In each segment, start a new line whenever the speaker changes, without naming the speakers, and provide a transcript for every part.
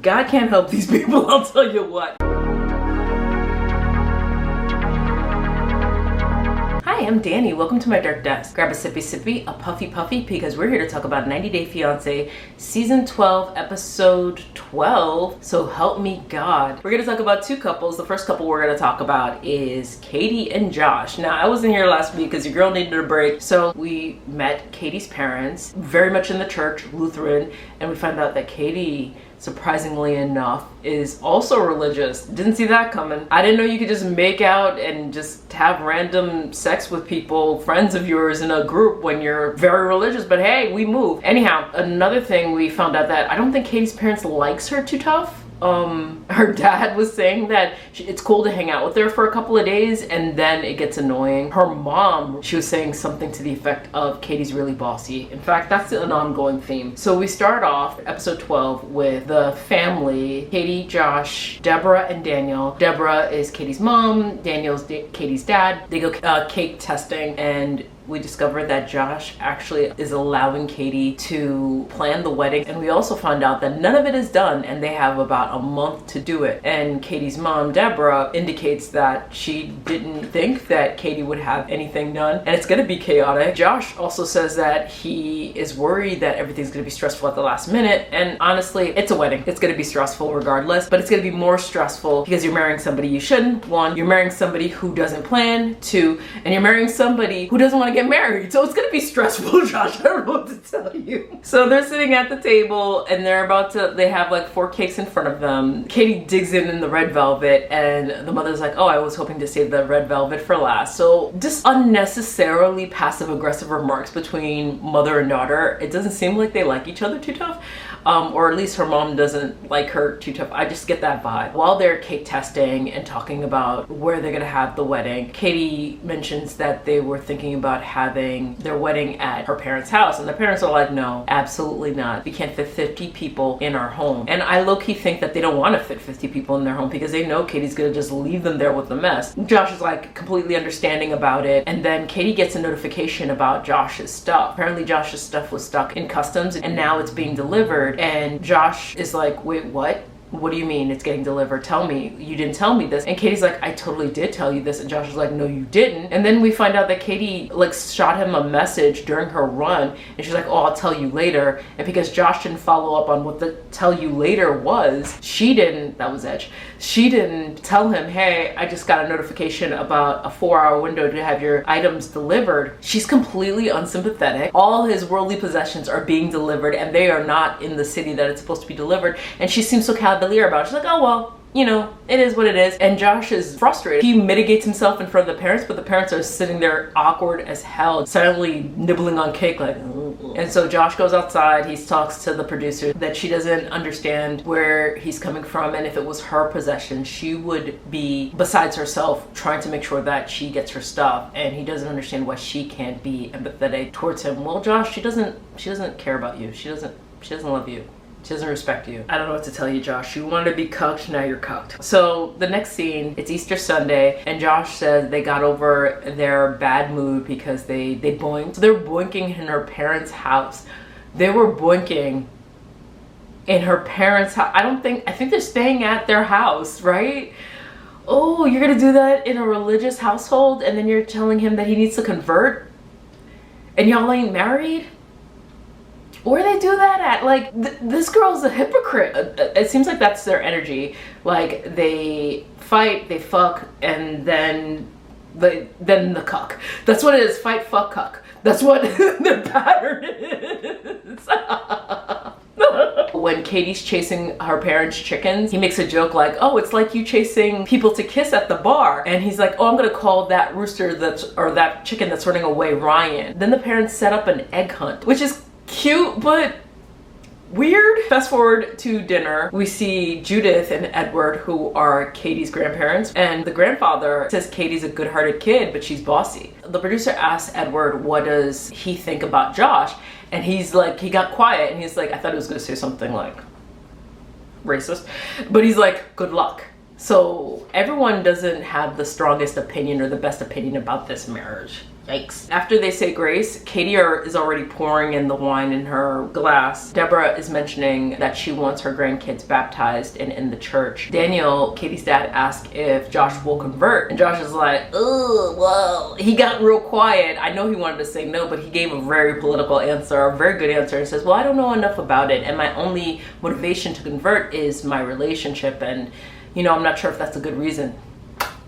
God can't help these people, I'll tell you what. Hi, I'm Danny. Welcome to my dark desk. Grab a sippy, a puffy, because we're here to talk about 90 Day Fiance, Season 12, Episode 12. So help me God. We're going to talk about two couples. The first couple we're going to talk about is Catie and Josh. Now, I wasn't here last week because your girl needed a break. So we met Catie's parents, very much in the church, Lutheran, and we found out that Catie, surprisingly enough, is also religious. Didn't see that coming. I didn't know you could just make out and just have random sex with people, friends of yours, in a group when you're very religious, but hey, we move. Anyhow, another thing we found out that I don't think Catie's parents likes her too tough. Her dad was saying that it's cool to hang out with her for a couple of days and then it gets annoying. Her mom, she was saying something to the effect of Catie's really bossy. In fact, that's an ongoing theme. So we start off episode 12 with the family, Catie, Josh, Deborah, and Daniel. Deborah is Catie's mom, Daniel's Catie's dad. They go cake testing and we discovered that Josh actually is allowing Catie to plan the wedding. And we also found out that none of it is done and they have about a month to do it. And Catie's mom, Deborah, indicates that she didn't think that Catie would have anything done and it's gonna be chaotic. Josh also says that he is worried that everything's gonna be stressful at the last minute. And honestly, it's a wedding. It's gonna be stressful regardless, but it's gonna be more stressful because you're marrying somebody you shouldn't. One, you're marrying somebody who doesn't plan. Two, and you're marrying somebody who doesn't want to get married, so it's gonna be stressful, Josh. I don't know what to tell you. So they're sitting at the table and they have like 4 cakes in front of them. Catie digs in the red velvet and the mother's like, oh, I was hoping to save the red velvet for last. So just unnecessarily passive aggressive remarks between mother and daughter. It doesn't seem like they like each other too tough. Or at least her mom doesn't like her too tough. I just get that vibe. While they're cake testing and talking about where they're gonna have the wedding, Catie mentions that they were thinking about having their wedding at her parents' house. And the parents are like, no, absolutely not. We can't fit 50 people in our home. And I low-key think that they don't want to fit 50 people in their home because they know Catie's gonna just leave them there with the mess. Josh is like completely understanding about it. And then Catie gets a notification about Josh's stuff. Apparently Josh's stuff was stuck in customs and now it's being delivered. And Josh is like, wait, what? What do you mean it's getting delivered? Tell me. You didn't tell me this. And Catie's like, I totally did tell you this. And Josh is like, no, you didn't. And then we find out that Catie like shot him a message during her run. And she's like, oh, I'll tell you later. And because Josh didn't follow up on what the tell you later was, that was Edge. She didn't tell him, hey, I just got a notification about a 4-hour window to have your items delivered. She's completely unsympathetic. All his worldly possessions are being delivered and they are not in the city that it's supposed to be delivered. And she seems so cavalier about it. She's like, oh, well, you know, it is what it is. And Josh is frustrated. He mitigates himself in front of the parents, but the parents are sitting there awkward as hell, silently nibbling on cake like, and so Josh goes outside. He talks to the producer that she doesn't understand where he's coming from. And if it was her possession, she would be besides herself trying to make sure that she gets her stuff. And he doesn't understand why she can't be empathetic towards him. Well, Josh, she doesn't care about you. She doesn't love you. She doesn't respect you. I don't know what to tell you, Josh. You wanted to be cucked, now you're cucked. So the next scene, it's Easter Sunday, and Josh says they got over their bad mood because they boinked. So they're boinking in her parents' house. They were boinking in her parents' house. I think they're staying at their house, right? Oh, you're gonna do that in a religious household and then you're telling him that he needs to convert? And y'all ain't married? Where they do that at? Like, this girl's a hypocrite. It seems like that's their energy. Like, they fight, they fuck, and then the cuck. That's what it is. Fight, fuck, cuck. That's what their pattern is. When Catie's chasing her parents' chickens, he makes a joke like, oh, it's like you chasing people to kiss at the bar. And he's like, oh, I'm gonna call that rooster or that chicken that's running away Ryan. Then the parents set up an egg hunt, which is cute, but weird. Fast forward to dinner, we see Judith and Edward, who are Catie's grandparents, and the grandfather says Catie's a good-hearted kid, but she's bossy. The producer asks Edward what does he think about Josh, and he's like, he got quiet and he's like, I thought he was gonna say something like racist, but he's like, good luck. So everyone doesn't have the strongest opinion or the best opinion about this marriage. Yikes. After they say grace, Caite is already pouring in the wine in her glass. Deborah is mentioning that she wants her grandkids baptized and in the church. Daniel, Caite's dad, asks if Josh will convert. And Josh is like, oh, well, he got real quiet. I know he wanted to say no, but he gave a very political answer, a very good answer, and says, well, I don't know enough about it. And my only motivation to convert is my relationship. And, you know, I'm not sure if that's a good reason.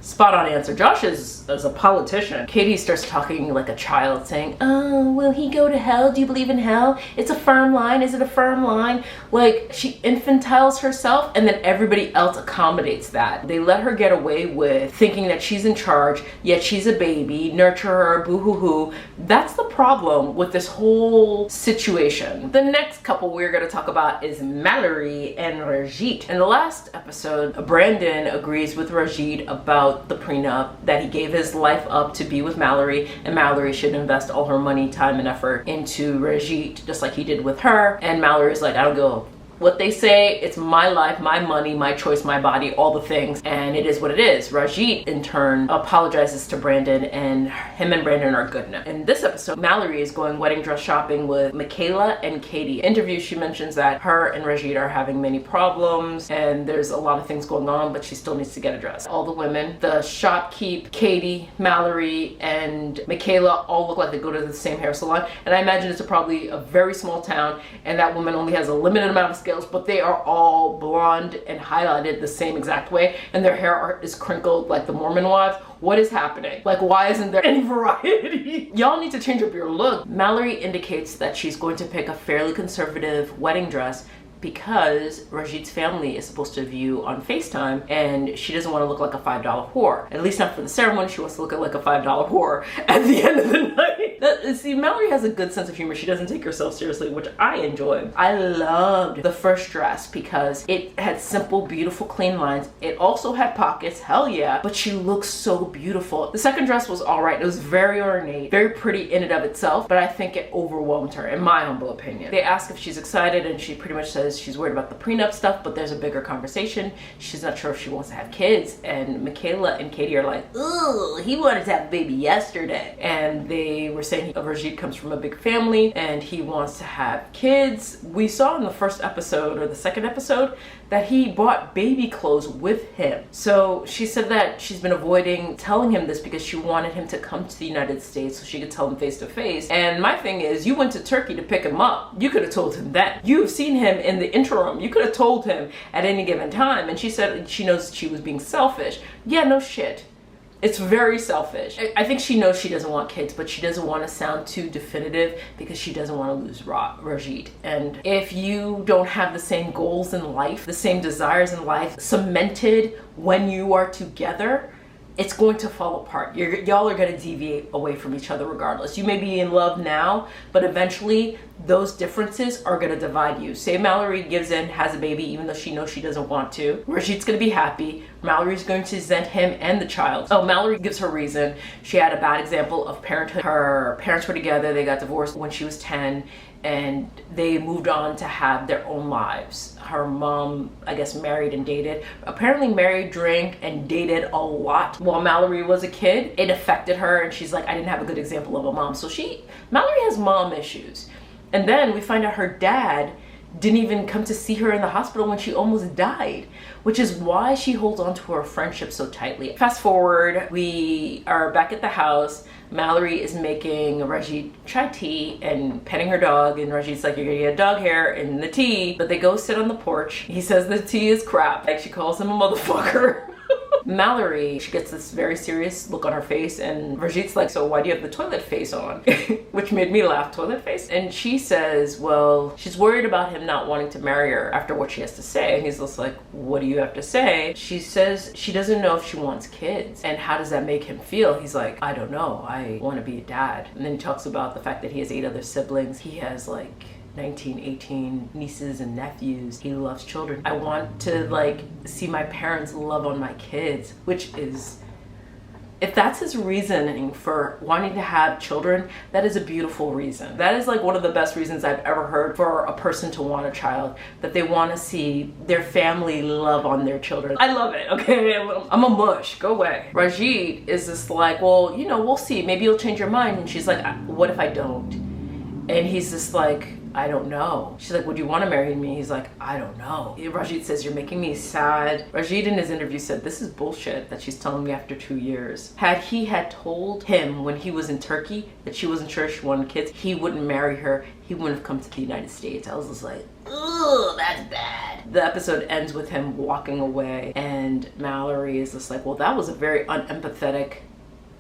Spot on answer. Josh is a politician. Caite starts talking like a child, saying, oh, will he go to hell? Do you believe in hell? It's a firm line. Is it a firm line? Like, she infantiles herself, and then everybody else accommodates that. They let her get away with thinking that she's in charge, yet she's a baby, nurture her, boo-hoo-hoo. That's the problem with this whole situation. The next couple we're going to talk about is Mallory and Rasit. In the last episode, Brandon agrees with Rasit about the prenup, that he gave his life up to be with Mallory, and Mallory should invest all her money, time, and effort into Rasit, just like he did with her. And Mallory's like, I don't go what they say, it's my life, my money, my choice, my body, all the things, and it is what it is. Rasit, in turn, apologizes to Brandon, and him and Brandon are good now. In this episode, Mallory is going wedding dress shopping with Michaela and Caite. In interviews, she mentions that her and Rasit are having many problems, and there's a lot of things going on, but she still needs to get a dress. All the women, the shopkeep, Caite, Mallory, and Michaela all look like they go to the same hair salon, and I imagine it's probably a very small town, and that woman only has a limited amount of skills, but they are all blonde and highlighted the same exact way, and their hair is crinkled like the Mormon wives. What is happening? Like, why isn't there any variety? Y'all need to change up your look. Mallory indicates that she's going to pick a fairly conservative wedding dress because Rasit's family is supposed to view on FaceTime, and she doesn't want to look like a $5 whore. At least not for the ceremony. She wants to look like a $5 whore at the end of the night. See, Mallory has a good sense of humor. She doesn't take herself seriously, which I enjoy. I loved the first dress because it had simple, beautiful, clean lines. It also had pockets, hell yeah, but she looks so beautiful. The second dress was all right. It was very ornate, very pretty in and of itself, but I think it overwhelmed her, in my humble opinion. They ask if she's excited, and she pretty much says she's worried about the prenup stuff, but there's a bigger conversation. She's not sure if she wants to have kids, and Michaela and Caite are like, ooh, he wanted to have a baby yesterday. And they were saying Rasit comes from a big family and he wants to have kids. We saw in the first episode or the second episode that he bought baby clothes with him. So she said that she's been avoiding telling him this because she wanted him to come to the United States so she could tell him face to face. And my thing is, you went to Turkey to pick him up. You could have told him then. You've seen him in the interim. You could have told him at any given time. And she said she knows she was being selfish. Yeah, no shit. It's very selfish. I think she knows she doesn't want kids, but she doesn't want to sound too definitive because she doesn't want to lose Rasit. And if you don't have the same goals in life, the same desires in life cemented when you are together, it's going to fall apart. Y'all are going to deviate away from each other regardless. You may be in love now, but eventually those differences are going to divide you. Say Mallory gives in, has a baby, even though she knows she doesn't want to. Rasit's going to be happy. Mallory's going to resent him and the child. Oh, Mallory gives her reason. She had a bad example of parenthood. Her parents were together. They got divorced when she was 10. And they moved on to have their own lives. Her mom, I guess, married and dated. Apparently married, drank, and dated a lot while Mallory was a kid. It affected her, and she's like, I didn't have a good example of a mom. So Mallory has mom issues. And then we find out her dad didn't even come to see her in the hospital when she almost died, which is why she holds on to her friendship so tightly. Fast forward, we are back at the house. Mallory is making Rasit chai tea and petting her dog, and Rajit's like, you're gonna get dog hair in the tea. But they go sit on the porch. He says the tea is crap. Like, she calls him a motherfucker. Mallory, she gets this very serious look on her face, and Rajit's like, so why do you have the toilet face on? Which made me laugh, toilet face. And she says, well, she's worried about him not wanting to marry her after what she has to say. And he's just like, what do you have to say? She says she doesn't know if she wants kids. And how does that make him feel? He's like, I don't know. I want to be a dad. And then he talks about the fact that he has 8 other siblings. He has like 19, 18 nieces and nephews. He loves children. I want to like see my parents love on my kids, which is, If that's his reasoning for wanting to have children, that is a beautiful reason. That is like one of the best reasons I've ever heard for a person to want a child, that they want to see their family love on their children. I love it, okay? I'm a mush, go away. Rasit is just like, well, you know, we'll see. Maybe you'll change your mind. And she's like, what if I don't? And he's just like, I don't know. She's like, would you want to marry me? He's like, I don't know. Rasit says, you're making me sad. Rasit in his interview said, this is bullshit that she's telling me after 2 years. Had he had told him when he was in Turkey that she wasn't sure she wanted kids, he wouldn't marry her. He wouldn't have come to the United States. I was just like, ugh, that's bad. The episode ends with him walking away, and Mallory is just like, well, that was a very unempathetic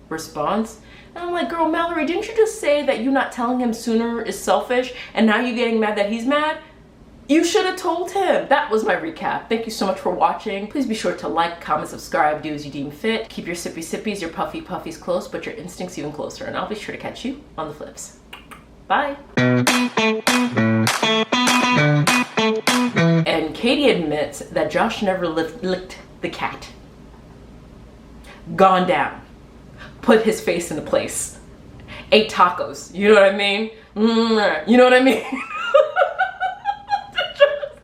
response. And I'm like, girl, Mallory, didn't you just say that you not telling him sooner is selfish, and now you're getting mad that he's mad? You should have told him. That was my recap. Thank you so much for watching. Please be sure to like, comment, subscribe, do as you deem fit. Keep your sippy sippies, your puffy puffies close, but your instincts even closer. And I'll be sure to catch you on the flips. Bye. And Catie admits that Josh never licked the cat. Gone down. Put his face in a place. Ate tacos. You know what I mean? You know what I mean?